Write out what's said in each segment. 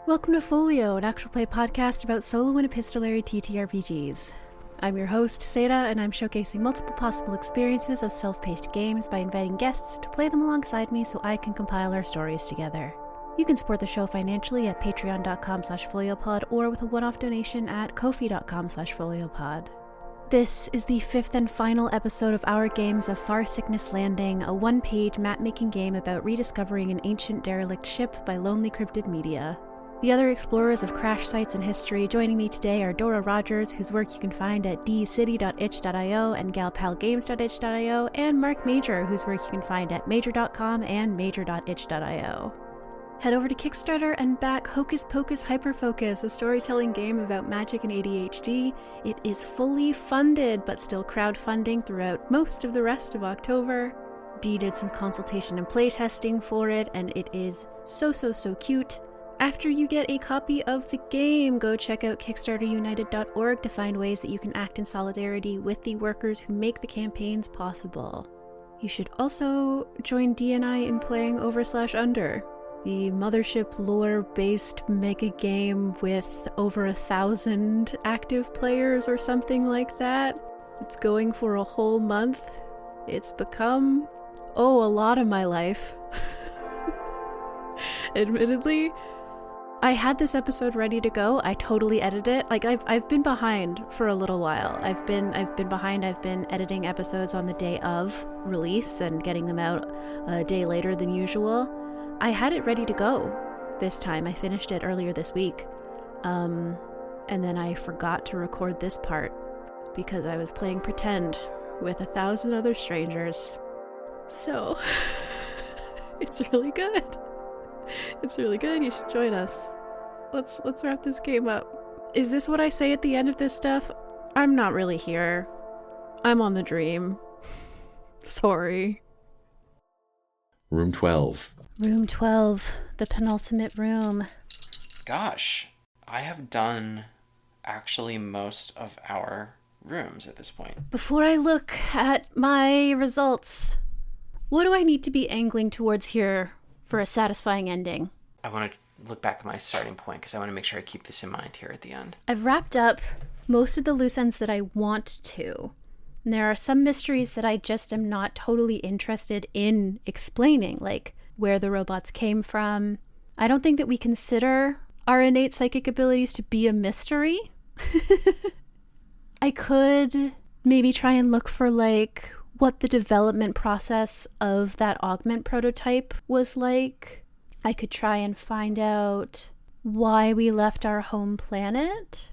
Welcome to Folio, an actual play podcast about solo and epistolary TTRPGs. I'm your host, Satah, and I'm showcasing multiple possible experiences of self-paced games by inviting guests to play them alongside me so I can compile our stories together. You can support the show financially at patreon.com/foliopod or with a one-off donation at ko-fi.com/foliopod. This is the fifth and final episode of our games of Farsickness Landing, a one-page map-making game about rediscovering an ancient derelict ship by Lonely Cryptid Media. The other explorers of crash sites and history joining me today are Dora Rogers, whose work you can find at dcity.itch.io and galpalgames.itch.io, and Marc Majcher, whose work you can find at majcher.com and majcher.itch.io. Head over to Kickstarter and back Hocus Pocus Hyperfocus, a storytelling game about magic and ADHD. It is fully funded, but still crowdfunding throughout most of the rest of October. Dee did some consultation and playtesting for it, and it is so cute. After you get a copy of the game, go check out kickstarterunited.org to find ways that you can act in solidarity with the workers who make the campaigns possible. You should also join Dee and I in playing Over/Under, the mothership lore-based mega game with over 1,000 active players or something like that. It's going for a whole month. It's become, a lot of my life. Admittedly, I had this episode ready to go. I totally edited it. I've been behind for a little while. I've been behind. I've been editing episodes on the day of release and getting them out a day later than usual. I had it ready to go this time. I finished it earlier this week. And then I forgot to record this part because I was playing pretend with 1,000 other strangers. So, it's really good. It's really good. You should join us. Let's wrap this game up. Is this what I say at the end of this stuff? I'm not really here. I'm on the dream. Sorry. Room 12. Room 12. The penultimate room. Gosh, I have done actually most of our rooms at this point. Before I look at my results, what do I need to be angling towards here for a satisfying ending? I want to look back at my starting point because I want to make sure I keep this in mind here at the end. I've wrapped up most of the loose ends that I want to. And there are some mysteries that I just am not totally interested in explaining, like where the robots came from. I don't think that we consider our innate psychic abilities to be a mystery. I could maybe try and look for what the development process of that augment prototype was like. I could try and find out why we left our home planet.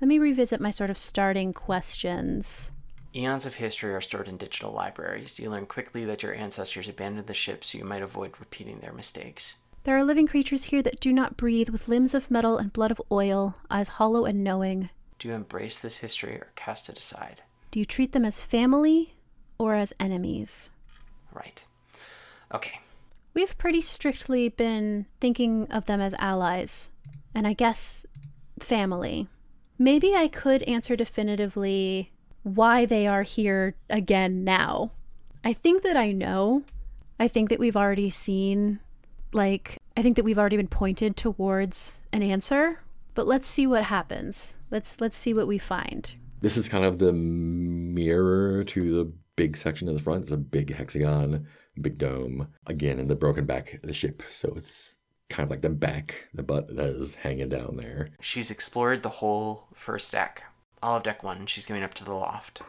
Let me revisit my sort of starting questions. Eons of history are stored in digital libraries. You learn quickly that your ancestors abandoned the ship so you might avoid repeating their mistakes. There are living creatures here that do not breathe, with limbs of metal and blood of oil, eyes hollow and knowing. Do you embrace this history or cast it aside? Do you treat them as family or as enemies? Right. Okay. We've pretty strictly been thinking of them as allies, and I guess family. Maybe I could answer definitively why they are here again now. I think that I know. I think that we've already seen, I think that we've already been pointed towards an answer, but let's see what happens. Let's see what we find. This is kind of the mirror to the big section at the front. It's a big hexagon, big dome, again in the broken back of the ship. So it's kind of like the butt that is hanging down there. She's explored the whole first deck. All of deck 1, she's going up to the loft.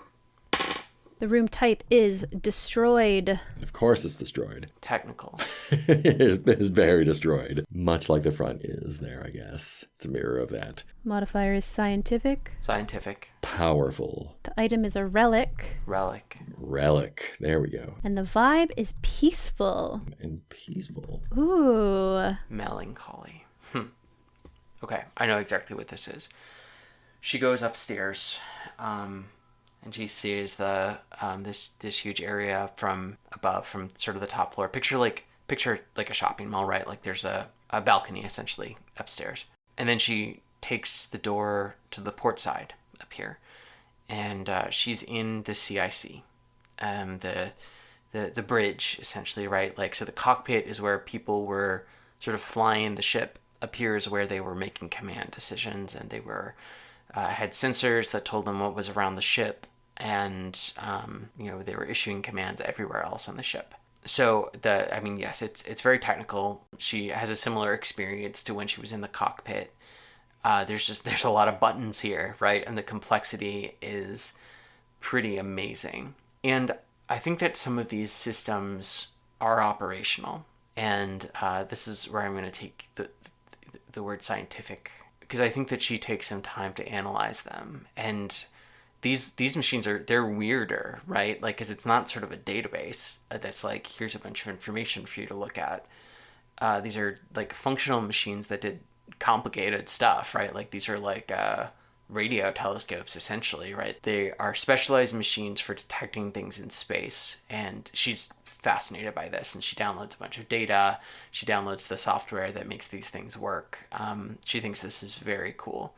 The room type is destroyed. Of course it's destroyed. Technical. It's very destroyed. Much like the front is there, I guess. It's a mirror of that. Modifier is scientific. Scientific. Powerful. The item is a relic. Relic. There we go. And the vibe is peaceful. And peaceful. Ooh. Melancholy. Okay, I know exactly what this is. She goes upstairs, and she sees the this huge area from above, from sort of the top floor. Picture like a shopping mall, right? Like there's a balcony essentially upstairs, and then she takes the door to the port side up here, and she's in the CIC, the bridge essentially, right? Like so, the cockpit is where people were sort of flying the ship appears where they were making command decisions, and they were had sensors that told them what was around the ship, and they were issuing commands everywhere else on the ship. So yes, it's very technical. She has a similar experience to when she was in the cockpit. There's a lot of buttons here, right? And the complexity is pretty amazing. And I think that some of these systems are operational. And this is where I'm going to take the word scientific, because I think that she takes some time to analyze them. And these machines they're weirder, right? Like, because it's not sort of a database that's like, here's a bunch of information for you to look at. These are like functional machines that did complicated stuff, right? Like, these are like radio telescopes, essentially, right? They are specialized machines for detecting things in space, and she's fascinated by this, and she downloads a bunch of data. She downloads the software that makes these things work. She thinks this is very cool.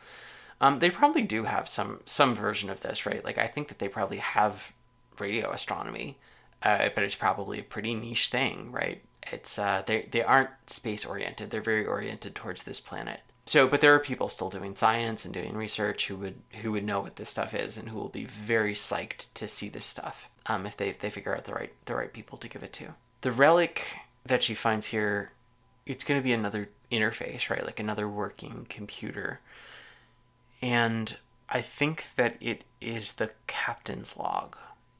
They probably do have some version of this, right? Like, I think that they probably have radio astronomy, but it's probably a pretty niche thing, right? It's they aren't space oriented. They're very oriented towards this planet. So, but there are people still doing science and doing research who would know what this stuff is, and who will be very psyched to see this stuff if they figure out the right people to give it to. The relic that she finds here, it's going to be another interface, right? Like another working computer. And I think that it is the captain's log.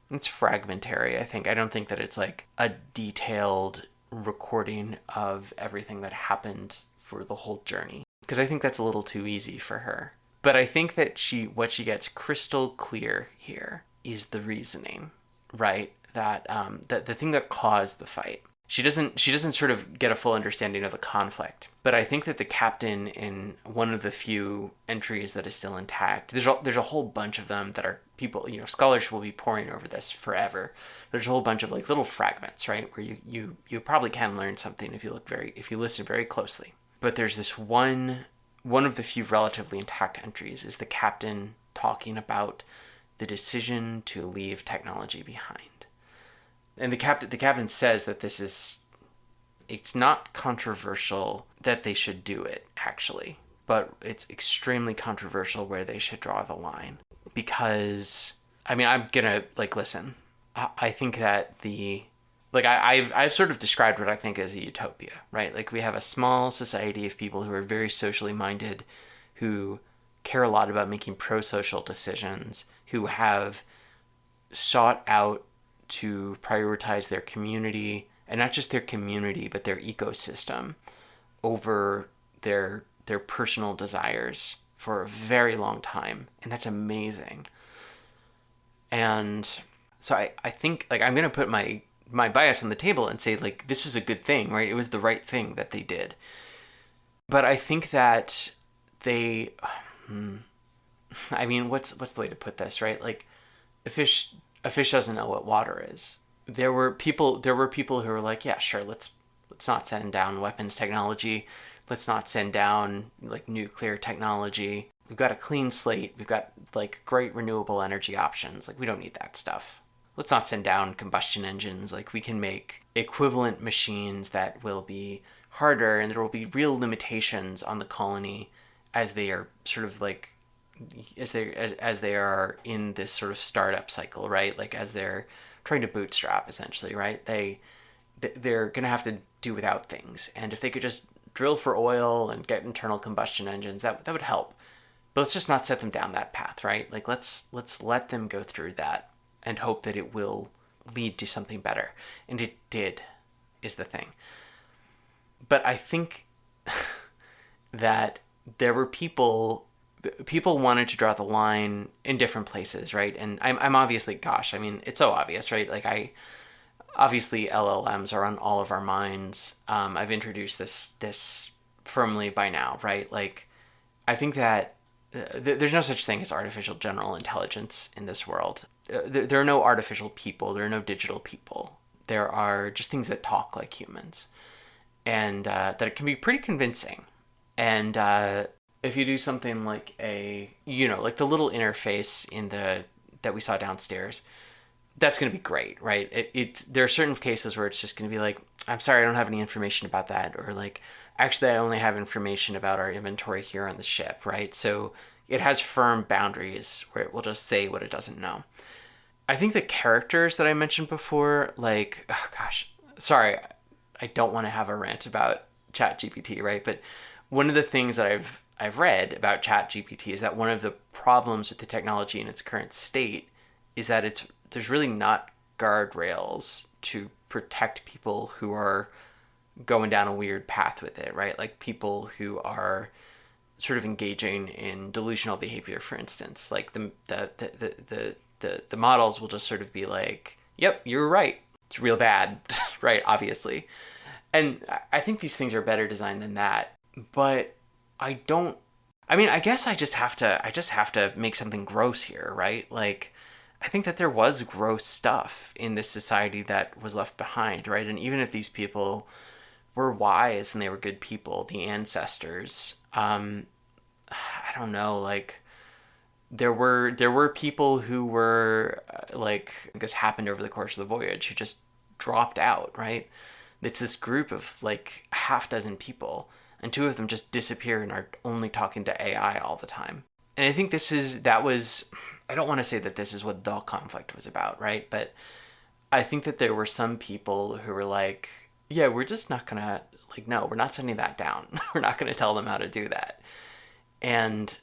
It's fragmentary, I think. I don't think that it's like a detailed recording of everything that happened for the whole journey, because I think that's a little too easy for her. But I think that what she gets crystal clear here is the reasoning, right? That the thing that caused the fight. She doesn't sort of get a full understanding of the conflict, but I think that the captain, in one of the few entries that is still intact, there's a whole bunch of them that are people, scholars will be poring over this forever. There's a whole bunch of like little fragments, right, where you probably can learn something if you listen very closely. But there's this one of the few relatively intact entries is the captain talking about the decision to leave technology behind. And the captain says that it's not controversial that they should do it, actually, but it's extremely controversial where they should draw the line. Because, I'm gonna, listen, I think that I've sort of described what I think as a utopia, right? Like, we have a small society of people who are very socially minded, who care a lot about making pro-social decisions, who have sought out to prioritize their community, and not just their community, but their ecosystem, over their personal desires for a very long time. And that's amazing. And so I think, I'm going to put my bias on the table and say, this is a good thing, right? It was the right thing that they did. But I think that what's the way to put this, right? Like, a fish doesn't know what water is. There were people who were like, yeah, sure, let's not send down weapons technology. Let's not send down nuclear technology. We've got a clean slate. We've got great renewable energy options. We don't need that stuff. Let's not send down combustion engines. We can make equivalent machines that will be harder, and there will be real limitations on the colony as they are sort of as they are in this sort of startup cycle, right? As they're trying to bootstrap, essentially, right? They're going to have to do without things. And if they could just drill for oil and get internal combustion engines, that would help. But let's just not set them down that path, right? Let's let them go through that and hope that it will lead to something better. And it did, is the thing. But I think that there were people wanted to draw the line in different places, right? And I'm obviously, it's so obvious, right? Obviously LLMs are on all of our minds. I've introduced this firmly by now, right? I think that there's no such thing as artificial general intelligence in this world. There are no artificial people. There are no digital people. There are just things that talk like humans, and that it can be pretty convincing. And if you do something like the little interface that we saw downstairs, that's going to be great, right? There are certain cases where it's just going to be like, I'm sorry, I don't have any information about that. Or like, actually, I only have information about our inventory here on the ship, right? So it has firm boundaries where it will just say what it doesn't know. I think the characters that I mentioned before, like, oh gosh, sorry, I don't want to have a rant about ChatGPT, right? But one of the things that I've read about ChatGPT is that one of the problems with the technology in its current state is that there's really not guardrails to protect people who are going down a weird path with it, right? Like people who are sort of engaging in delusional behavior, for instance. Like the models will just sort of be like, yep, you're right. It's real bad, right? Obviously. And I think these things are better designed than that. But I guess I just have to make something gross here, right? Like, I think that there was gross stuff in this society that was left behind, right? And even if these people were wise and they were good people, the ancestors, I don't know, like, there were people who were, like, this happened over the course of the voyage, who just dropped out, right? It's this group of, like, a half dozen people, and two of them just disappear and are only talking to AI all the time. And I think I don't want to say that this is what the conflict was about, right? But I think that there were some people who were like, yeah, we're just not going to, like, no, we're not sending that down. We're not going to tell them how to do that. And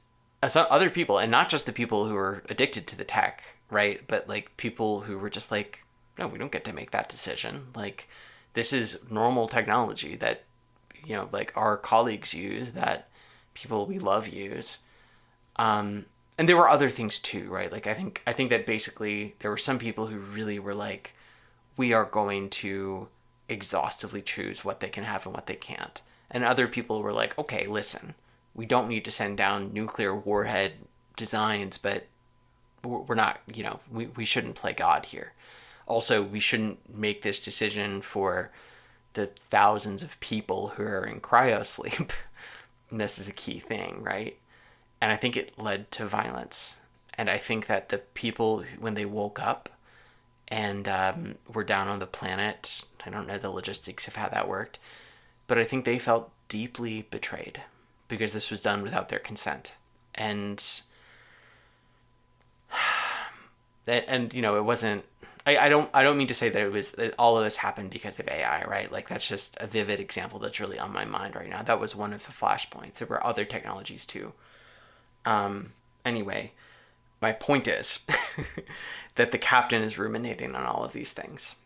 some other people, and not just the people who are addicted to the tech, right? But like people who were just like, no, we don't get to make that decision. Like, this is normal technology that, you know, like our colleagues use, that people we love use. And there were other things too, right? Like, I think that basically there were some people who really were like, we are going to exhaustively choose what they can have and what they can't. And other people were like, okay, listen, we don't need to send down nuclear warhead designs, but we're not, you know, we shouldn't play God here. Also, we shouldn't make this decision for the thousands of people who are in cryosleep. And this is a key thing, right? And I think it led to violence. And I think that the people, when they woke up and were down on the planet, I don't know the logistics of how that worked, but I think they felt deeply betrayed because this was done without their consent. And you know, it wasn't, I don't mean to say that all of this happened because of AI, right? Like, that's just a vivid example that's really on my mind right now. That was one of the flashpoints. There were other technologies too. Anyway, my point is that the captain is ruminating on all of these things.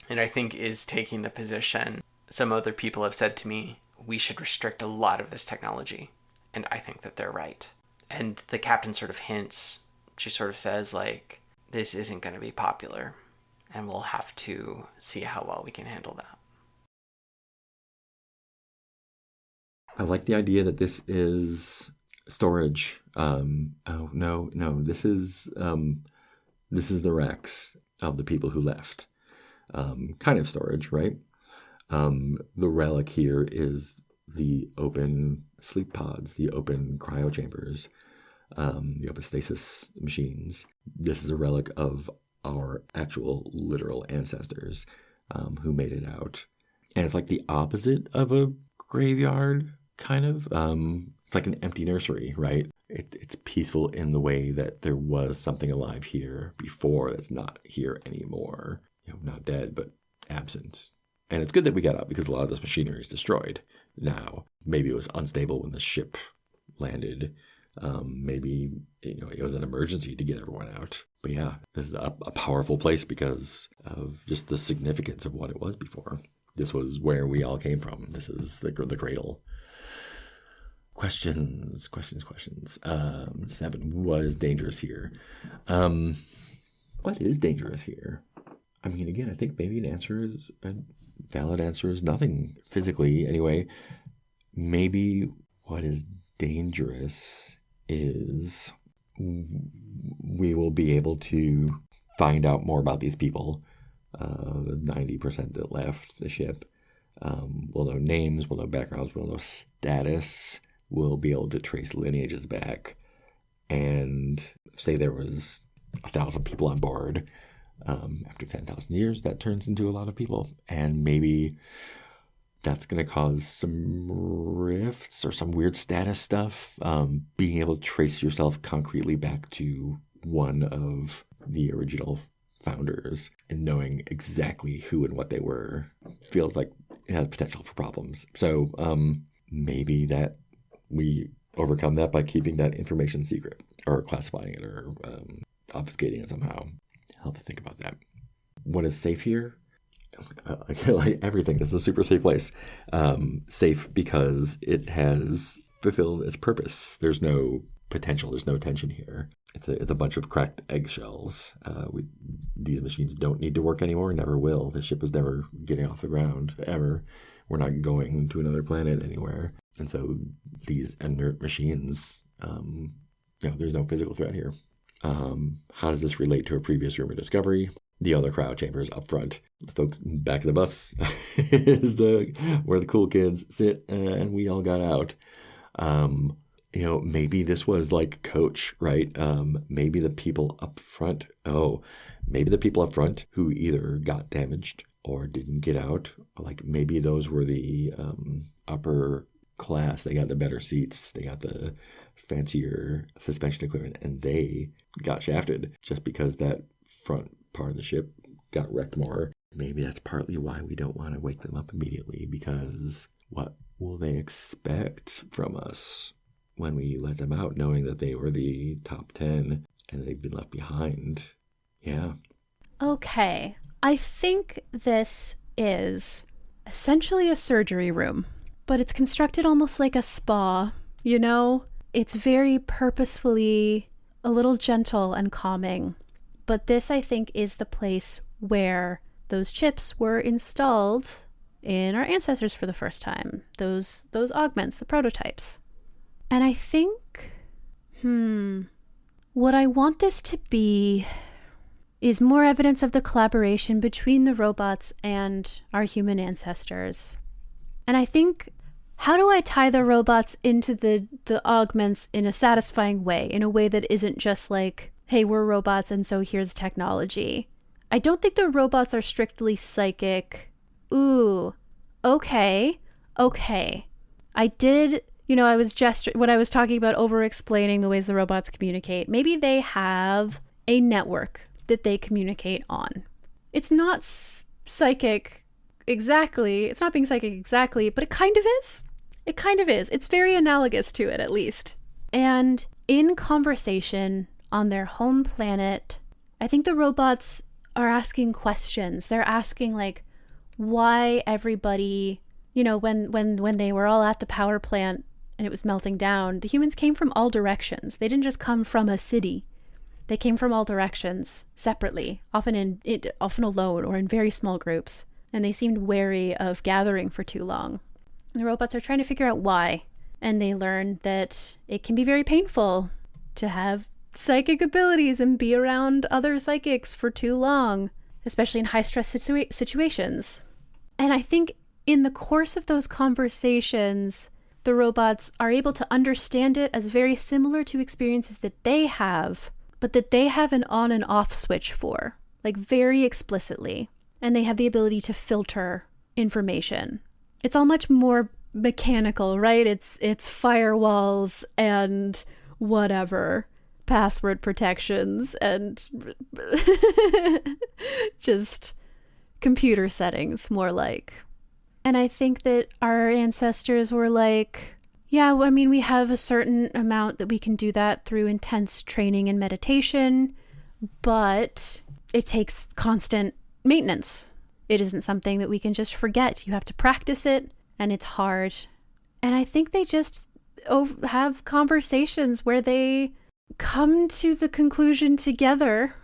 And I think is taking the position, some other people have said to me, we should restrict a lot of this technology. And I think that they're right. And the captain sort of hints, she sort of says, like, this isn't going to be popular, and we'll have to see how well we can handle that. I like the idea that this is storage. This is the wrecks of the people who left. Kind of storage, right? The relic here is the open sleep pods, the open cryo chambers, the open stasis machines. This is a relic of our actual literal ancestors who made it out. And it's like the opposite of a graveyard, kind of. It's like an empty nursery, right? It's peaceful in the way that there was something alive here before that's not here anymore. You know, not dead, but absent. And it's good that we got out because a lot of this machinery is destroyed now. Maybe it was unstable when the ship landed. Maybe, you know, it was an emergency to get everyone out. But yeah, this is a powerful place because of just the significance of what it was before. This was where we all came from. This is the cradle. Questions. 7. What is dangerous here? What is dangerous here? I mean, again, I think maybe a valid answer is nothing physically anyway. Maybe what is dangerous is we will be able to find out more about these people, the 90% that left the ship. We'll know names, we'll know backgrounds, we'll know status. We'll be able to trace lineages back and say there was 1,000 people on board. After 10,000 years, that turns into a lot of people. And maybe that's going to cause some rifts or some weird status stuff. Being able to trace yourself concretely back to one of the original founders and knowing exactly who and what they were feels like it has potential for problems. So maybe that we overcome that by keeping that information secret or classifying it or obfuscating it somehow. I'll have to think about that. What is safe here? Like everything, this is a super safe place. Safe because it has fulfilled its purpose. There's no potential. There's no tension here. It's a bunch of cracked eggshells. These machines don't need to work anymore. Never will. The ship was never getting off the ground ever. We're not going to another planet anywhere. And so these inert machines, there's no physical threat here. How does this relate to a previous rumor discovery? The other cryo chambers up front. The folks back of the bus is where the cool kids sit, and we all got out. Maybe this was like Coach, right? Maybe the people up front. Maybe the people up front who either got damaged or didn't get out. Like maybe those were the upper class. They got the better seats. They got the fancier suspension equipment, and they got shafted just because that front part of the ship got wrecked more. Maybe that's partly why we don't want to wake them up immediately, because what will they expect from us when we let them out, knowing that they were the top 10 and they've been left behind? Yeah. Okay. I think this is essentially a surgery room, but it's constructed almost like a spa, It's very purposefully a little gentle and calming. But this, I think, is the place where those chips were installed in our ancestors for the first time. Those augments, the prototypes. And I think, what I want this to be is more evidence of the collaboration between the robots and our human ancestors. And I think, how do I tie the robots into the augments in a satisfying way, in a way that isn't just like, hey, we're robots and so here's technology. I don't think the robots are strictly psychic. Ooh, okay. I did, when I was talking about over-explaining the ways the robots communicate, maybe they have a network that they communicate on. It's not psychic exactly. It's not being psychic exactly, but it kind of is. It kind of is. It's very analogous to it, at least. And in conversation on their home planet, I think the robots are asking questions. They're asking, like, why everybody, when they were all at the power plant and it was melting down, the humans came from all directions. They didn't just come from a city. They came from all directions, separately, often alone or in very small groups. And they seemed wary of gathering for too long. And the robots are trying to figure out why. And they learn that it can be very painful to have psychic abilities and be around other psychics for too long, especially in high-stress situations. And I think in the course of those conversations, the robots are able to understand it as very similar to experiences that they have, but that they have an on and off switch for, like very explicitly. And they have the ability to filter information. It's all much more mechanical, right? It's firewalls and whatever, password protections and just computer settings, more like. And I think that our ancestors were like, yeah, we have a certain amount that we can do that through intense training and meditation, but it takes constant maintenance. It isn't something that we can just forget. You have to practice it, and it's hard. And I think they just have conversations where they come to the conclusion together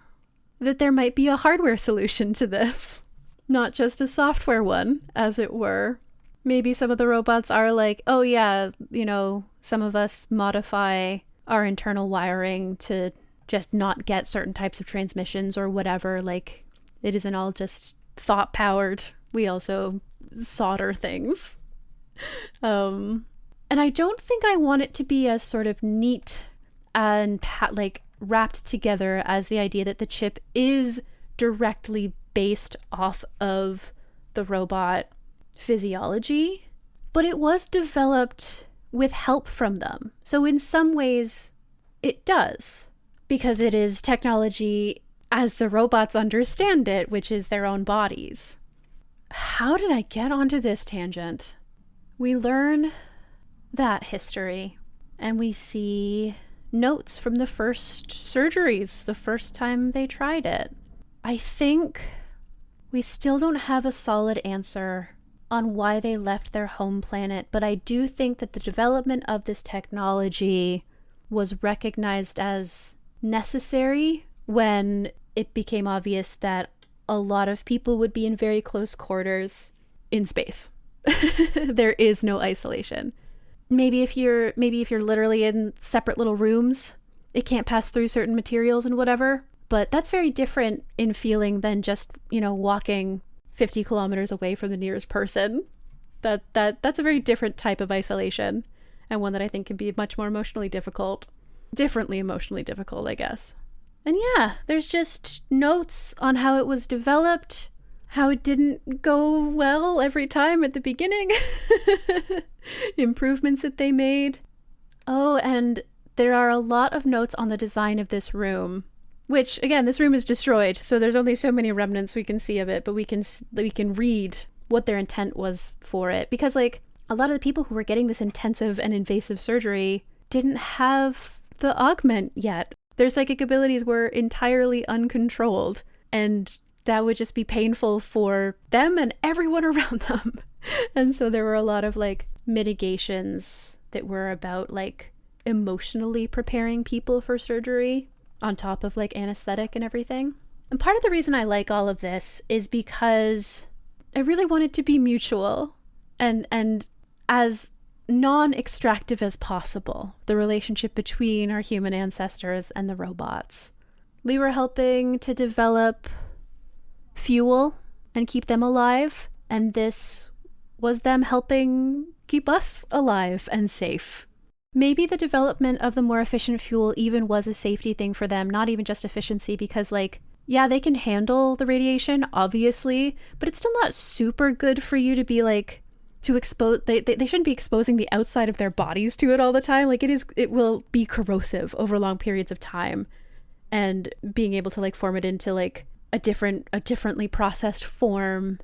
that there might be a hardware solution to this, not just a software one, as it were. Maybe some of the robots are like, oh yeah, some of us modify our internal wiring to just not get certain types of transmissions or whatever. Like, it isn't all just thought powered. We also solder things. And I don't think I want it to be as sort of neat and wrapped together as the idea that the chip is directly based off of the robot physiology, but it was developed with help from them. So in some ways, it does, because it is technology as the robots understand it, which is their own bodies. How did I get onto this tangent? We learn that history, and we see notes from the first surgeries, the first time they tried it. I think we still don't have a solid answer on why they left their home planet, but I do think that the development of this technology was recognized as necessary when it became obvious that a lot of people would be in very close quarters in space. There is no isolation. Maybe if you're literally in separate little rooms, it can't pass through certain materials and whatever, but that's very different in feeling than just, walking 50 kilometers away from the nearest person. That's a very different type of isolation, and one that I think can be much more emotionally difficult. Differently emotionally difficult, I guess. And yeah, there's just notes on how it was developed, how it didn't go well every time at the beginning, improvements that they made. Oh, and there are a lot of notes on the design of this room, which, again, this room is destroyed, so there's only so many remnants we can see of it, but we can read what their intent was for it. Because, a lot of the people who were getting this intensive and invasive surgery didn't have the augment yet. Their psychic abilities were entirely uncontrolled, and that would just be painful for them and everyone around them. And so there were a lot of mitigations that were about emotionally preparing people for surgery on top of anesthetic and everything. And part of the reason I like all of this is because I really want it to be mutual and as non-extractive as possible, the relationship between our human ancestors and the robots. We were helping to develop fuel and keep them alive, and this was them helping keep us alive and safe. Maybe the development of the more efficient fuel even was a safety thing for them, not even just efficiency, because yeah, they can handle the radiation, obviously, but it's still not super good for you to be to expose. They shouldn't be exposing the outside of their bodies to it all the time. It will be corrosive over long periods of time, and being able to form it into a differently processed form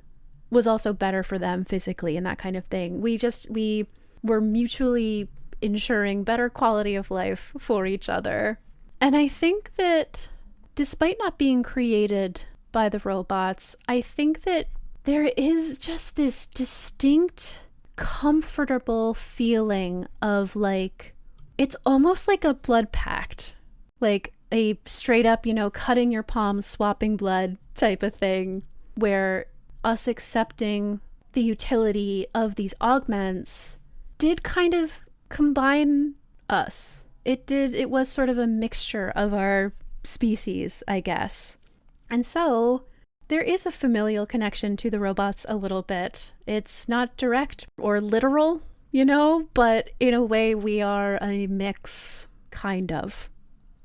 was also better for them physically and that kind of thing. We were mutually ensuring better quality of life for each other. And I think that despite not being created by the robots, I think that there is just this distinct, comfortable feeling of it's almost like a blood pact, a straight up, cutting your palms, swapping blood type of thing, where us accepting the utility of these augments did kind of combine us. It was sort of a mixture of our species, I guess. And so there is a familial connection to the robots a little bit. It's not direct or literal, but in a way we are a mix, kind of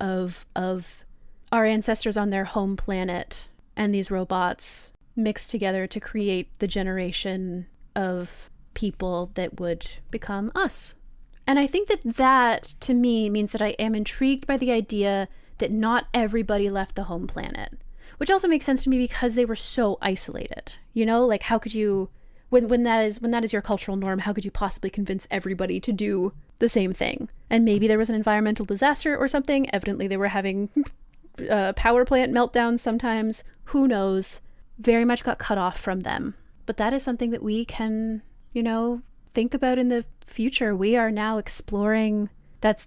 our ancestors on their home planet and these robots mixed together to create the generation of people that would become us. And I think that to me means that I am intrigued by the idea that not everybody left the home planet, which also makes sense to me because they were so isolated. How could you, when that is your cultural norm, how could you possibly convince everybody to do the same thing? And maybe there was an environmental disaster or something. Evidently they were having power plant meltdowns sometimes. Who knows? Very much got cut off from them. But that is something that we can, think about in the future. We are now exploring. That's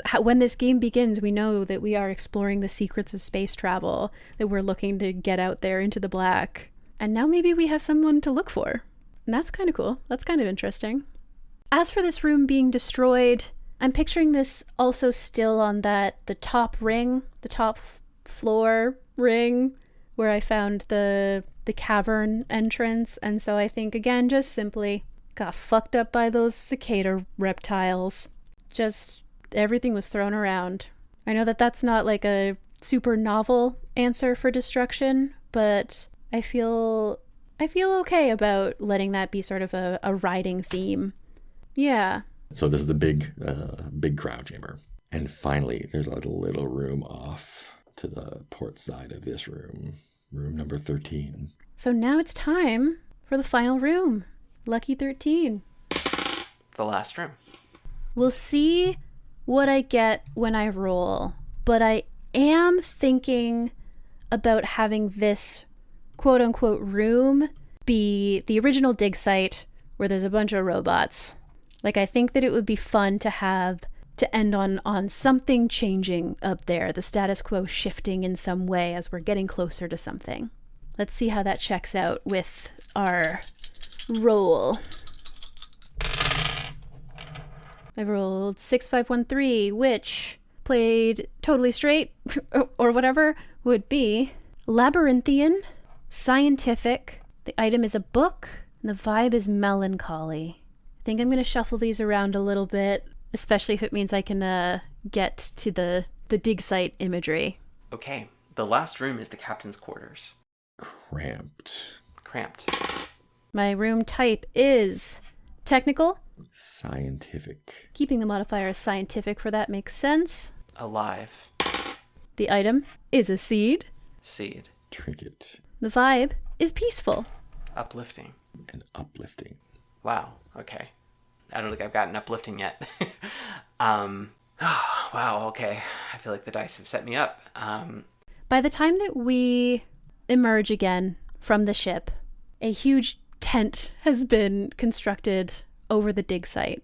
how, when this game begins, we know that we are exploring the secrets of space travel, that we're looking to get out there into the black. And now maybe we have someone to look for. And that's kind of cool. That's kind of interesting. As for this room being destroyed, I'm picturing this also still on the top ring, the top floor ring, where I found the cavern entrance. And so I think, again, just simply got fucked up by those cicada reptiles. Just everything was thrown around. I know that that's not a super novel answer for destruction, but I feel okay about letting that be sort of a riding theme. Yeah. So this is the big crowd chamber. And finally, there's a little room off to the port side of this room number 13. So now it's time for the final room, Lucky 13. The last room. We'll see what I get when I roll, but I am thinking about having this quote-unquote room be the original dig site where there's a bunch of robots. Like, I think that it would be fun to have to end on something changing up there, the status quo shifting in some way as we're getting closer to something. Let's see how that checks out with our roll. I rolled 6513, which, played totally straight, or whatever, would be labyrinthian, scientific. The item is a book, and the vibe is melancholy. I think I'm going to shuffle these around a little bit, especially if it means I can get to the dig site imagery. Okay, the last room is the captain's quarters. Cramped. My room type is technical. Scientific. Keeping the modifier as scientific for that makes sense. Alive. The item is a seed. Seed. Trinket. The vibe is peaceful. Uplifting. And uplifting. Wow, okay. I don't think I've gotten uplifting yet. Wow, okay. I feel like the dice have set me up. By the time that we emerge again from the ship, a huge tent has been constructed over the dig site.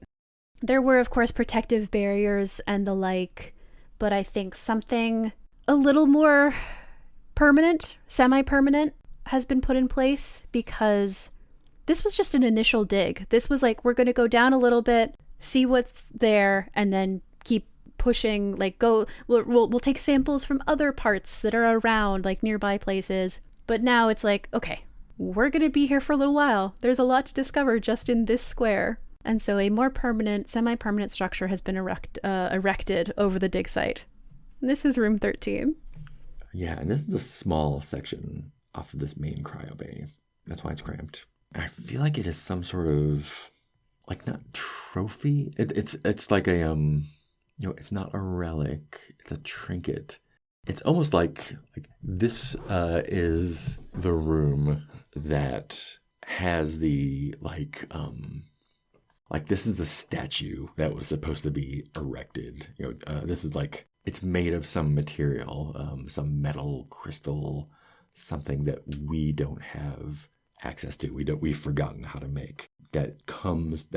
There were, of course, protective barriers and the like, but I think something a little more permanent, semi-permanent, has been put in place, because this was just an initial dig. This was like, we're going to go down a little bit, see what's there, and then keep pushing, like we'll take samples from other parts that are around, like nearby places. But now it's like, okay, we're going to be here for a little while. There's a lot to discover just in this square. And so a more permanent, semi-permanent structure has been erected over the dig site. And this is room 13. Yeah, and this is a small section off of this main cryo bay. That's why it's cramped. And I feel like it is some sort of, like, not trophy. It's like a it's not a relic. It's a trinket. It's almost like this is the room that has the like this is the statue that was supposed to be erected. This is like, it's made of some material, some metal, crystal, something that we don't have access to. We've forgotten how to make. That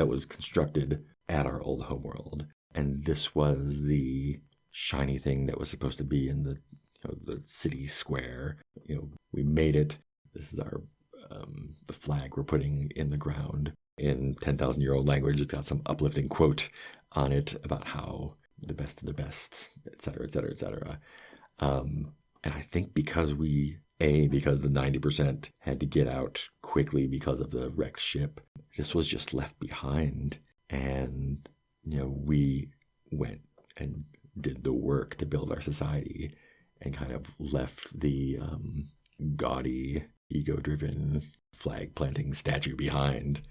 was constructed at our old homeworld, and this was the shiny thing that was supposed to be in the city square. We made it. This is our the flag we're putting in the ground. In 10,000-year-old language, it's got some uplifting quote on it about how the best of the best, et cetera, et cetera, et cetera. And I think because the 90% had to get out quickly because of the wrecked ship, this was just left behind. And, we went and did the work to build our society and kind of left the gaudy, ego-driven flag planting statue behind,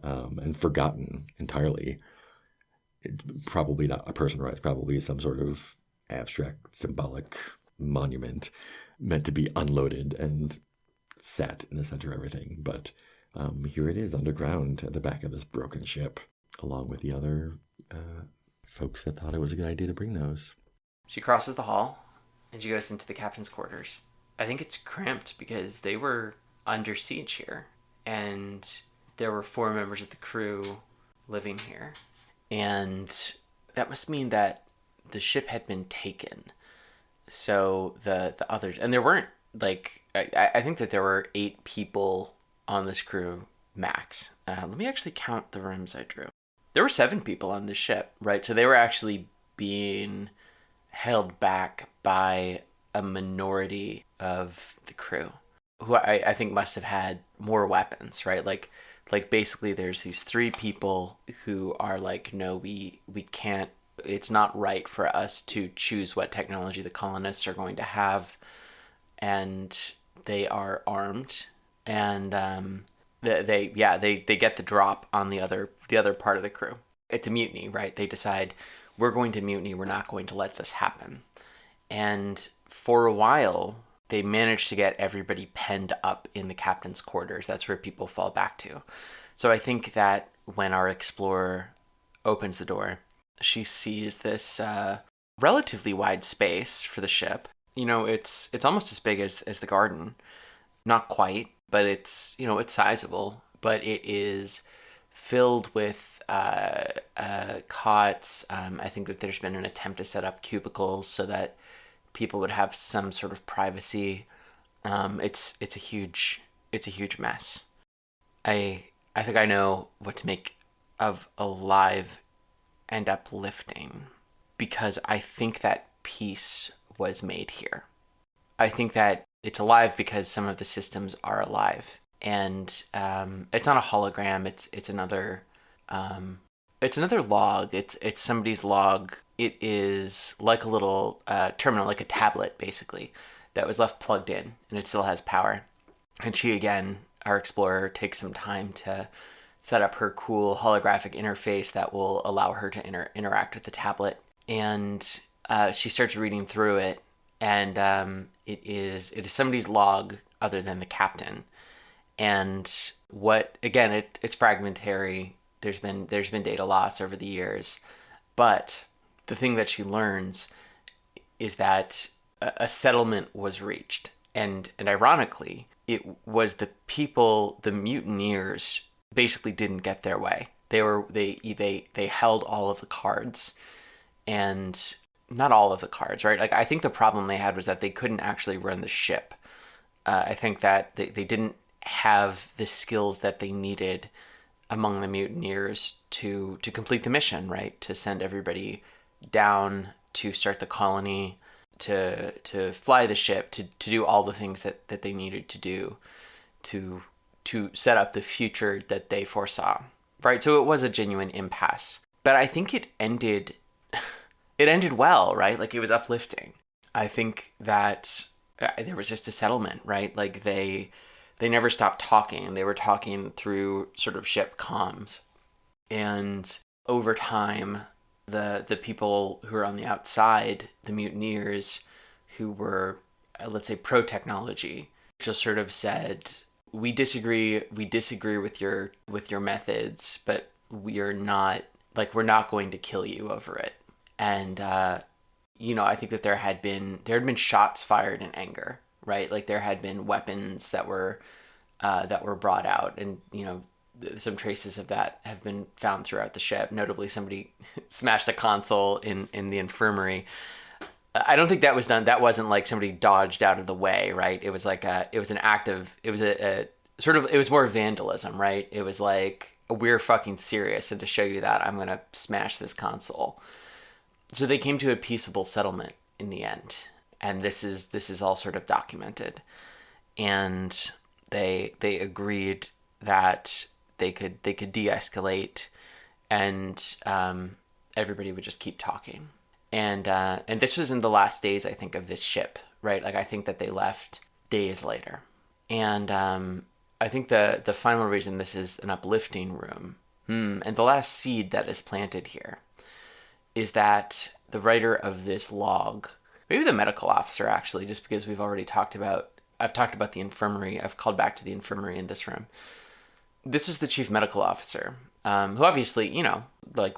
and forgotten entirely. It's probably not a person, right? It's probably some sort of abstract, symbolic monument meant to be unloaded and sat in the center of everything. But here it is underground at the back of this broken ship, along with the other folks that thought it was a good idea to bring those. She crosses the hall and she goes into the captain's quarters. I think it's cramped because they were under siege here, and there were 4 members of the crew living here. And that must mean that the ship had been taken. So the others, and there weren't, like, I think that there were 8 people on this crew max. Let me actually count the rooms I drew. There were 7 people on this ship, right? So they were actually being held back by a minority of the crew, who I think must have had more weapons, right? Like basically there's these 3 people who are like, no, we can't, it's not right for us to choose what technology the colonists are going to have. And they are armed, and they get the drop on the other part of the crew. It's a mutiny, right? They decide, we're going to mutiny. We're not going to let this happen. And for a while, they manage to get everybody penned up in the captain's quarters. That's where people fall back to. So I think that when our explorer opens the door, she sees this relatively wide space for the ship. You know, it's almost as big as the garden. Not quite, but it's sizable. But it is filled with cots. I think that there's been an attempt to set up cubicles so that people would have some sort of privacy. It's a huge mess. I think I know what to make of alive and uplifting, because I think that peace was made here. I think that it's alive because some of the systems are alive, and it's not a hologram. It's another log. It's somebody's log. It is like a little terminal, like a tablet, basically, that was left plugged in, and it still has power. And she, again, our explorer, takes some time to set up her cool holographic interface that will allow her to interact with the tablet. And she starts reading through it, and it is somebody's log other than the captain. And it's fragmentary. There's been data loss over the years, but the thing that she learns is that a settlement was reached, and ironically, it was the people, the mutineers, basically didn't get their way. They held all of the cards, and not all of the cards, right? Like, I think the problem they had was that they couldn't actually run the ship. I think that they didn't have the skills that they needed among the mutineers to complete the mission, right? To send everybody down, to start the colony, to fly the ship, to do all the things that they needed to do to set up the future that they foresaw, right? So it was a genuine impasse. But I think it ended well, right? Like, it was uplifting. I think that there was just a settlement, right? Like, they never stopped talking. They were talking through sort of ship comms. And over time, the people who are on the outside, the mutineers who were, let's say, pro-technology, just sort of said, we disagree with your methods, but we're not going to kill you over it. And I think that there had been shots fired in anger, right? Like, there had been weapons that were brought out, and some traces of that have been found throughout the ship. Notably, somebody smashed a console in the infirmary. I don't think that was done. That wasn't like somebody dodged out of the way, right? It was like it was more vandalism, right? It was like, we're fucking serious, and to show you that, I'm going to smash this console. So they came to a peaceable settlement in the end. And this is all sort of documented. And they agreed that they could de-escalate, and everybody would just keep talking. And this was in the last days, I think, of this ship, right? Like, I think that they left days later. And I think the final reason this is an uplifting room, and the last seed that is planted here, is that the writer of this log, maybe the medical officer, actually, just because I've talked about the infirmary. I've called back to the infirmary in this room. This is the chief medical officer, who obviously,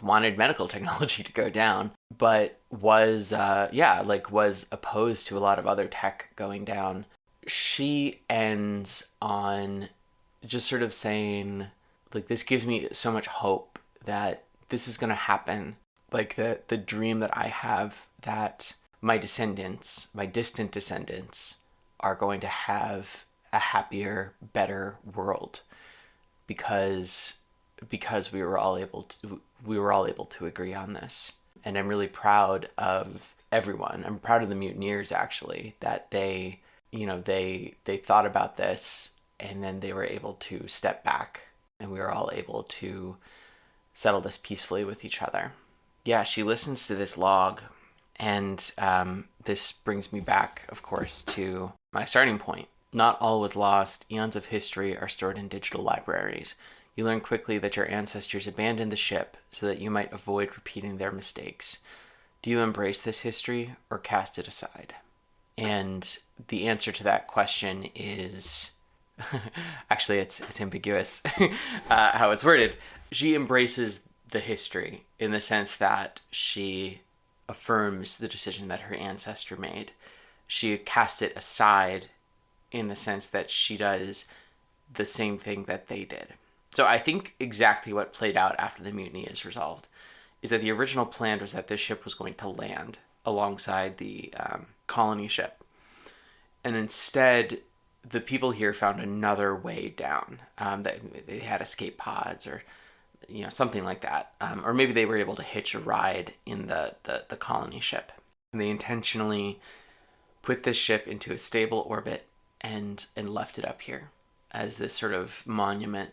wanted medical technology to go down, but was opposed to a lot of other tech going down. She ends on just sort of saying, like, this gives me so much hope that this is going to happen. Like, the dream that I have that my descendants, my distant descendants, are going to have a happier, better world because we were all able to agree on this. And I'm really proud of everyone. I'm proud of the mutineers, actually, that they thought about this, and then they were able to step back, and we were all able to settle this peacefully with each other. Yeah, she listens to this log, and this brings me back, of course, to my starting point. Not all was lost. Eons of history are stored in digital libraries. You learn quickly that your ancestors abandoned the ship so that you might avoid repeating their mistakes. Do you embrace this history or cast it aside? And the answer to that question is... actually, it's ambiguous how it's worded. She embraces the history in the sense that she affirms the decision that her ancestor made. She casts it aside in the sense that she does the same thing that they did. So I think exactly what played out after the mutiny is resolved is that the original plan was that this ship was going to land alongside the colony ship. And instead, the people here found another way down. That they had escape pods or something like that. Or maybe they were able to hitch a ride in the colony ship. And they intentionally put this ship into a stable orbit and left it up here as this sort of monument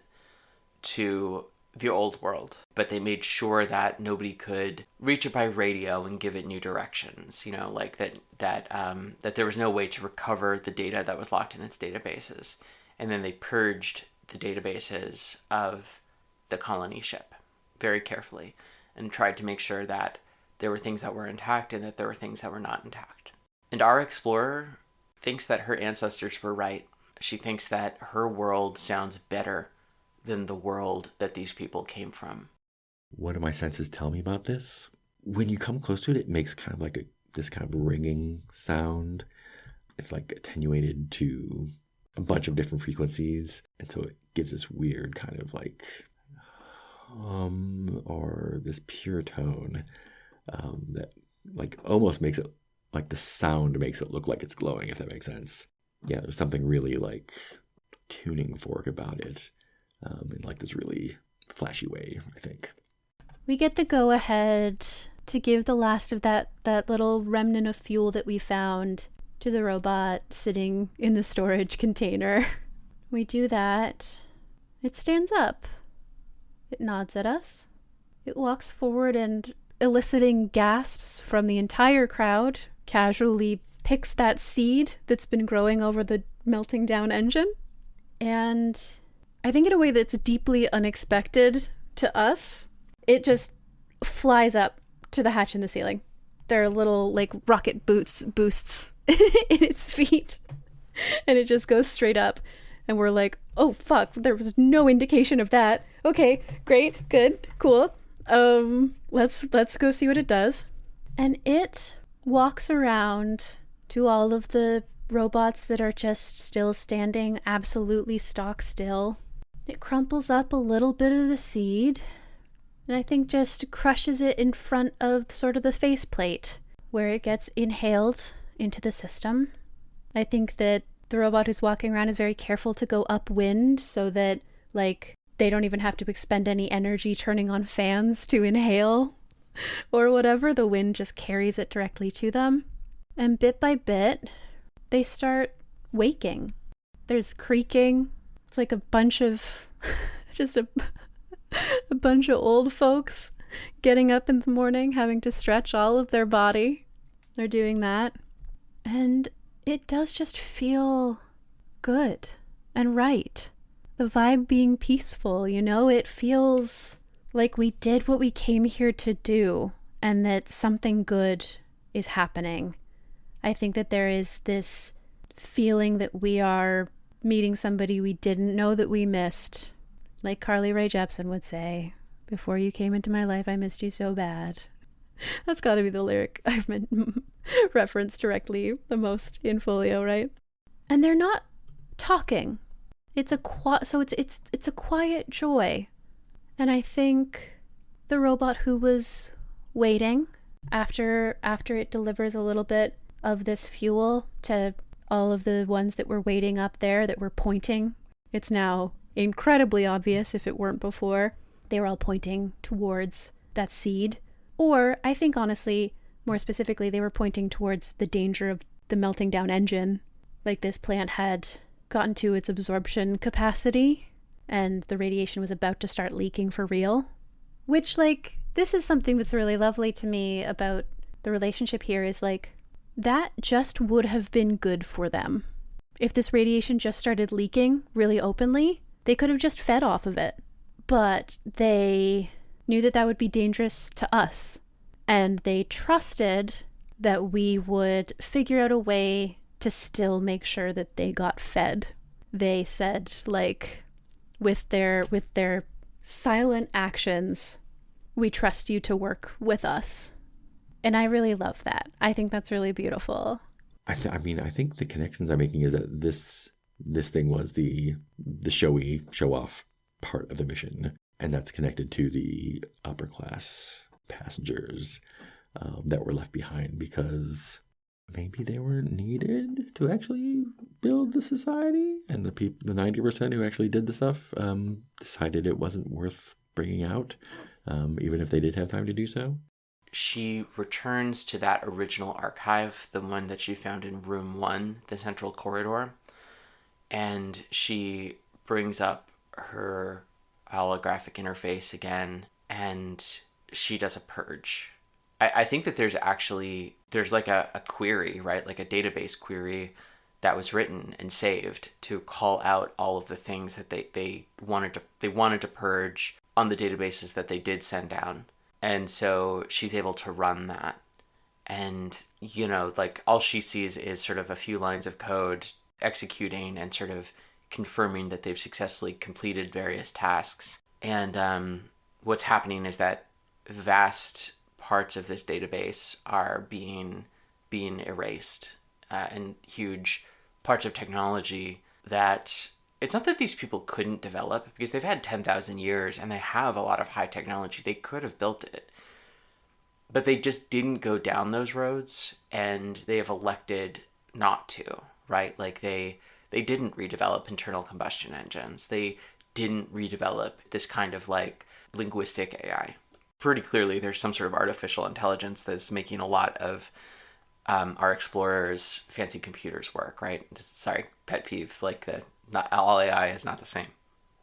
to the old world. But they made sure that nobody could reach it by radio and give it new directions, like that there was no way to recover the data that was locked in its databases. And then they purged the databases of the colony ship very carefully and tried to make sure that there were things that were intact and that there were things that were not intact. And our explorer thinks that her ancestors were right. She thinks that her world sounds better than the world that these people came from. What do my senses tell me about this? When you come close to it, it makes kind of like this kind of ringing sound. It's like attenuated to a bunch of different frequencies. And so it gives this weird kind of like hum or this pure tone that like almost makes it like the sound makes it look like it's glowing, if that makes sense. Yeah, there's something really like tuning fork about it. In like this really flashy way, I think. We get the go-ahead to give the last of that little remnant of fuel that we found to the robot sitting in the storage container. We do that. It stands up. It nods at us. It walks forward and, eliciting gasps from the entire crowd, casually picks that seed that's been growing over the melting down engine. And I think in a way that's deeply unexpected to us, it just flies up to the hatch in the ceiling. There are little like rocket boosts in its feet, and it just goes straight up. And we're like, oh fuck, there was no indication of that. Okay, great, good, cool. Let's go see what it does. And it walks around to all of the robots that are just still standing absolutely stock still. It crumples up a little bit of the seed, and I think just crushes it in front of sort of the faceplate, where it gets inhaled into the system. I think that the robot who's walking around is very careful to go upwind so that, like, they don't even have to expend any energy turning on fans to inhale or whatever. The wind just carries it directly to them. And bit by bit, they start waking. There's creaking. It's like a bunch of, just a bunch of old folks getting up in the morning, having to stretch all of their body. They're doing that. And it does just feel good and right. The vibe being peaceful, it feels like we did what we came here to do and that something good is happening. I think that there is this feeling that we are meeting somebody we didn't know that we missed. Like Carly Rae Jepsen would say, before you came into my life, I missed you so bad. That's got to be the lyric I've been referenced directly the most in Folio, right? And they're not talking. It's a quiet joy. And I think the robot who was waiting after it delivers a little bit of this fuel to all of the ones that were waiting up there that were pointing, it's now incredibly obvious if it weren't before, they were all pointing towards that seed. Or I think honestly, more specifically, they were pointing towards the danger of the melting down engine. Like this plant had gotten to its absorption capacity and the radiation was about to start leaking for real. Which, like, this is something that's really lovely to me about the relationship here is like, that just would have been good for them. If this radiation just started leaking really openly, they could have just fed off of it. But they knew that that would be dangerous to us. And they trusted that we would figure out a way to still make sure that they got fed. They said, like, with their silent actions, we trust you to work with us. And I really love that. I think that's really beautiful. I think the connections I'm making is that this thing was the showy, show-off part of the mission. And that's connected to the upper class passengers that were left behind because maybe they weren't needed to actually build the society. And the 90% who actually did the stuff decided it wasn't worth bringing out, even if they did have time to do so. She returns to that original archive, the one that she found in room 1, the central corridor, and she brings up her holographic interface again, and she does a purge. I think that there's like a query, right? Like a database query that was written and saved to call out all of the things that they wanted to purge on the databases that they did send down. And so she's able to run that. And, like all she sees is sort of a few lines of code executing and sort of confirming that they've successfully completed various tasks. And what's happening is that vast parts of this database are being erased, and huge parts of technology that it's not that these people couldn't develop, because they've had 10,000 years and they have a lot of high technology. They could have built it, but they just didn't go down those roads, and they have elected not to, right? Like they didn't redevelop internal combustion engines. They didn't redevelop this kind of like linguistic AI. Pretty clearly, there's some sort of artificial intelligence that's making a lot of our explorers' fancy computers work, right? Sorry, pet peeve. Like not all AI is not the same.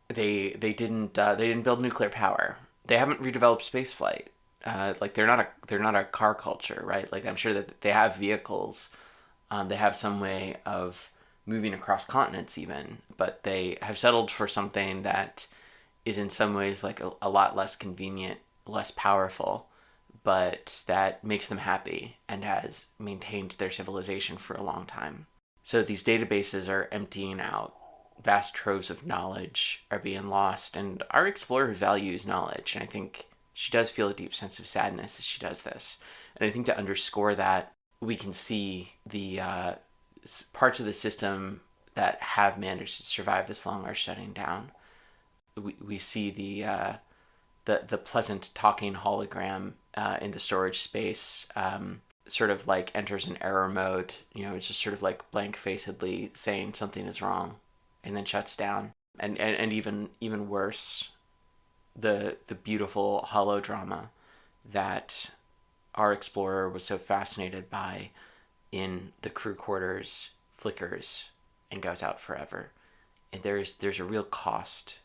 They didn't build nuclear power. They haven't redeveloped spaceflight. Like they're not a car culture, right? Like I'm sure that they have vehicles. They have some way of moving across continents even, but they have settled for something that is in some ways like a lot less convenient, less powerful, but that makes them happy and has maintained their civilization for a long time. So these databases are emptying out. Vast troves of knowledge are being lost, and our explorer values knowledge, and I think she does feel a deep sense of sadness as she does this. And I think to underscore that, we can see the parts of the system that have managed to survive this long are shutting down. We see the pleasant talking hologram in the storage space sort of like enters an error mode. It's just sort of like blank-facedly saying something is wrong, and then shuts down. And even worse, the beautiful holodrama that our explorer was so fascinated by in the crew quarters flickers and goes out forever. And there's a real cost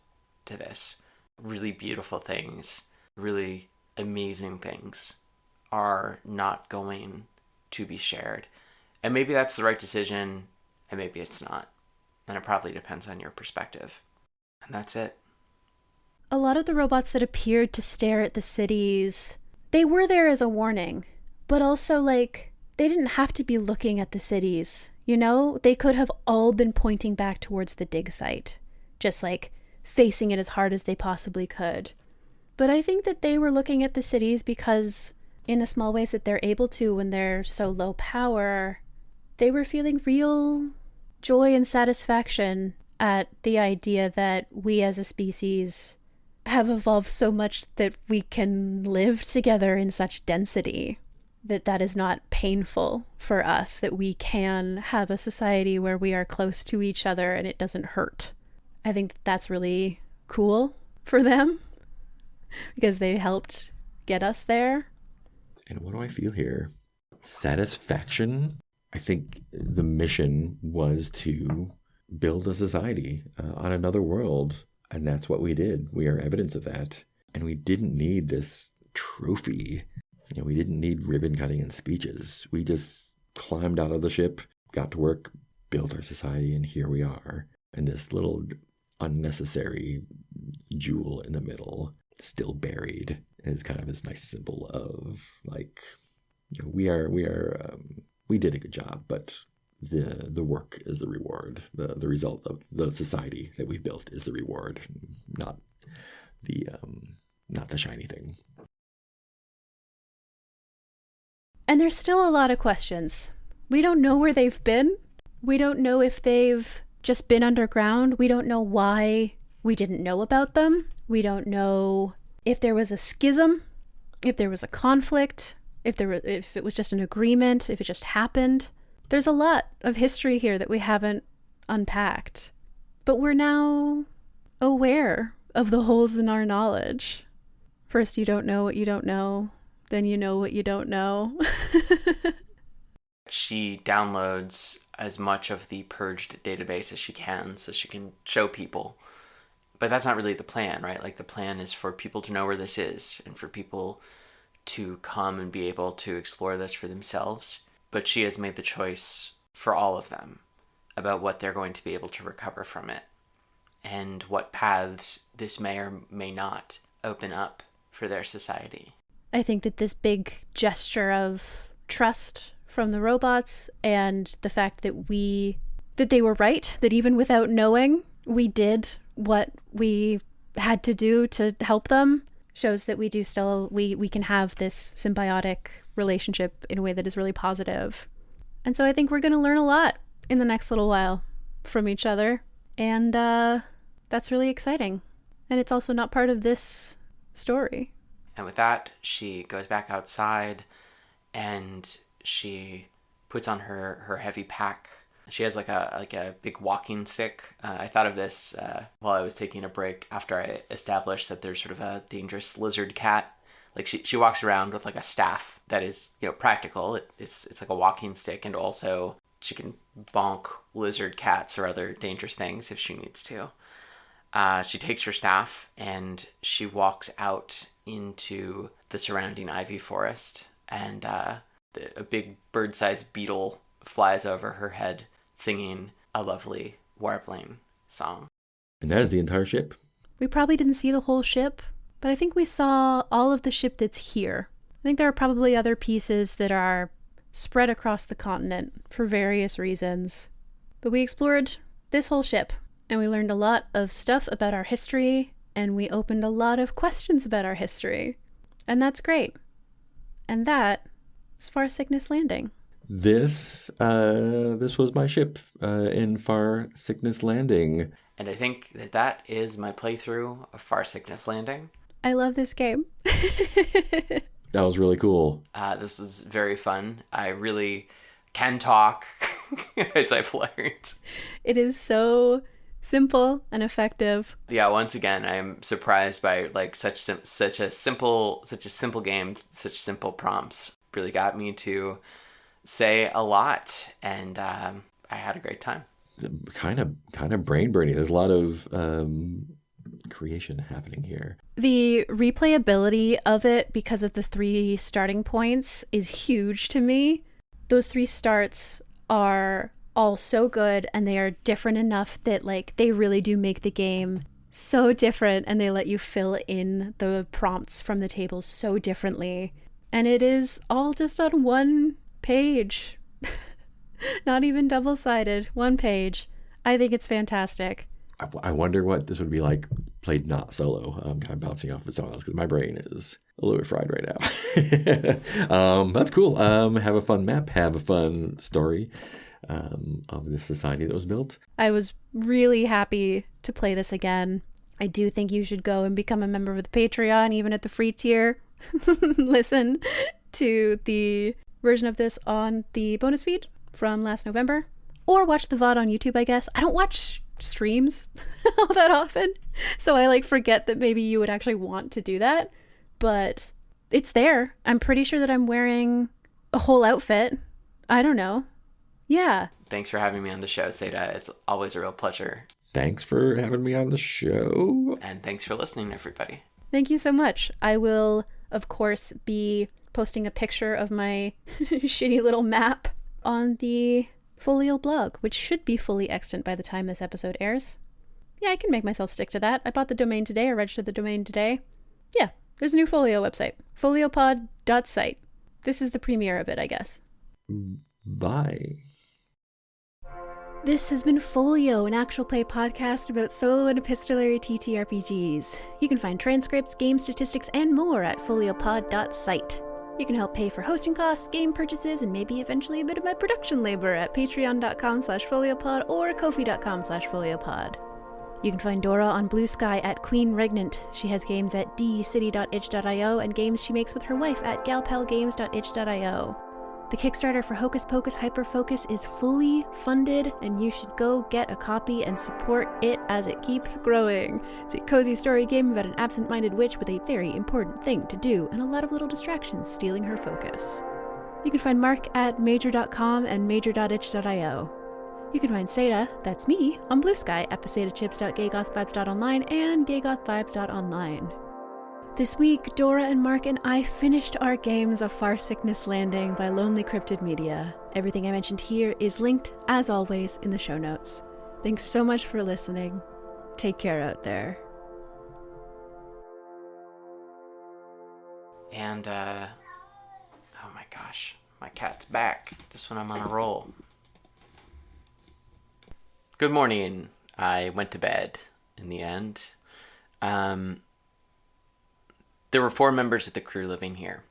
to this. Really beautiful things, really amazing things are not going to be shared. And maybe that's the right decision, and maybe it's not. And it probably depends on your perspective. And that's it. A lot of the robots that appeared to stare at the cities, they were there as a warning, but also like they didn't have to be looking at the cities. They could have all been pointing back towards the dig site, just like facing it as hard as they possibly could. But I think that they were looking at the cities because in the small ways that they're able to when they're so low power, they were feeling real joy and satisfaction at the idea that we as a species have evolved so much that we can live together in such density, that is not painful for us, that we can have a society where we are close to each other and it doesn't hurt. I think that's really cool for them because they helped get us there. And what do I feel here? Satisfaction. I think the mission was to build a society on another world. And that's what we did. We are evidence of that. And we didn't need this trophy. We didn't need ribbon cutting and speeches. We just climbed out of the ship, got to work built our society, and here we are. And this little unnecessary jewel in the middle, still buried, is kind of this nice symbol of like, you know, we did a good job, but the work is the reward. The result of the society that we've built is the reward, not the shiny thing. And there's still a lot of questions. We don't know where they've been. We don't know if they've just been underground. We don't know why we didn't know about them. We don't know if there was a schism, if there was a conflict, if it was just an agreement, if it just happened. There's a lot of history here that we haven't unpacked. But we're now aware of the holes in our knowledge. First, you don't know what you don't know. Then you know what you don't know. She downloads as much of the purged database as she can so she can show people. But that's not really the plan, right? Like, the plan is for people to know where this is and for people to come and be able to explore this for themselves. But she has made the choice for all of them about what they're going to be able to recover from it and what paths this may or may not open up for their society. I think that this big gesture of trust from the robots and the fact that they were right, that even without knowing, we did what we had to do to help them, shows that we can have this symbiotic relationship in a way that is really positive. And so I think we're going to learn a lot in the next little while from each other. And that's really exciting. And it's also not part of this story. And with that, she goes back outside and she puts on her heavy pack. She has like a big walking stick. I thought of this while I was taking a break after I established that there's sort of a dangerous lizard cat. Like she walks around with like a staff that is, you know, practical. It's like a walking stick, and also she can bonk lizard cats or other dangerous things if she needs to. She takes her staff and she walks out into the surrounding ivy forest, and a big bird-sized beetle flies over her head, singing a lovely warbling song. And that is the entire ship. We probably didn't see the whole ship, but I think we saw all of the ship that's here. I think there are probably other pieces that are spread across the continent for various reasons. But we explored this whole ship, and we learned a lot of stuff about our history, and we opened a lot of questions about our history. And that's great. And that is Farsickness Landing. This was my ship in Farsickness Landing. And I think that is my playthrough of Farsickness Landing. I love this game. That was really cool. This was very fun. I really can talk, as I've learned. It is so simple and effective. Yeah, once again, I'm surprised by like such a simple game, such simple prompts. Really got me to say a lot, and I had a great time. Kind of brain burning. There's a lot of creation happening here. The replayability of it, because of the 3 starting points, is huge to me. Those 3 starts are all so good, and they are different enough that like they really do make the game so different, and they let you fill in the prompts from the tables so differently. And it is all just on one page. Not even double-sided. One page. I think it's fantastic. I wonder what this would be like played not solo. I'm kind of bouncing off of someone else because my brain is a little bit fried right now. That's cool. Have a fun map. Have a fun story of this society that was built. I was really happy to play this again. I do think you should go and become a member of the Patreon, even at the free tier. Listen to the version of this on the bonus feed from last November, or watch the VOD on YouTube, I guess. I don't watch streams all that often, so I like forget that maybe you would actually want to do that, but it's there. I'm pretty sure that I'm wearing a whole outfit. I don't know. Yeah. Thanks for having me on the show, Satah. It's always a real pleasure. Thanks for having me on the show. And thanks for listening, everybody. Thank you so much. I will, of course, be posting a picture of my shitty little map on the Folio blog, which should be fully extant by the time this episode airs. Yeah, I can make myself stick to that. I bought the domain today, or registered the domain today. Yeah, there's a new Folio website. foliopod.site. This is the premiere of it, I guess. Bye. This has been Folio, an actual play podcast about solo and epistolary TTRPGs. You can find transcripts, game statistics, and more at foliopod.site. You can help pay for hosting costs, game purchases, and maybe eventually a bit of my production labor at patreon.com/foliopod or ko-fi.com/foliopod. You can find Dora on Bluesky at Queen Regnant. She has games at dcity.itch.io and games she makes with her wife at galpalgames.itch.io. The Kickstarter for Hocus Pocus Hyperfocus is fully funded, and you should go get a copy and support it as it keeps growing. It's a cozy story game about an absent-minded witch with a very important thing to do and a lot of little distractions stealing her focus. You can find Marc at majcher.com and majcher.itch.io. You can find Satah, that's me, on Bluesky at satahchips.gaygothvibes.online and gaygothvibes.online. This week, Dora and Marc and I finished our games of Farsickness Landing by Lonely Cryptid Media. Everything I mentioned here is linked, as always, in the show notes. Thanks so much for listening. Take care out there. And, oh my gosh, my cat's back, just when I'm on a roll. Good morning. I went to bed in the end. There were 4 members of the crew living here.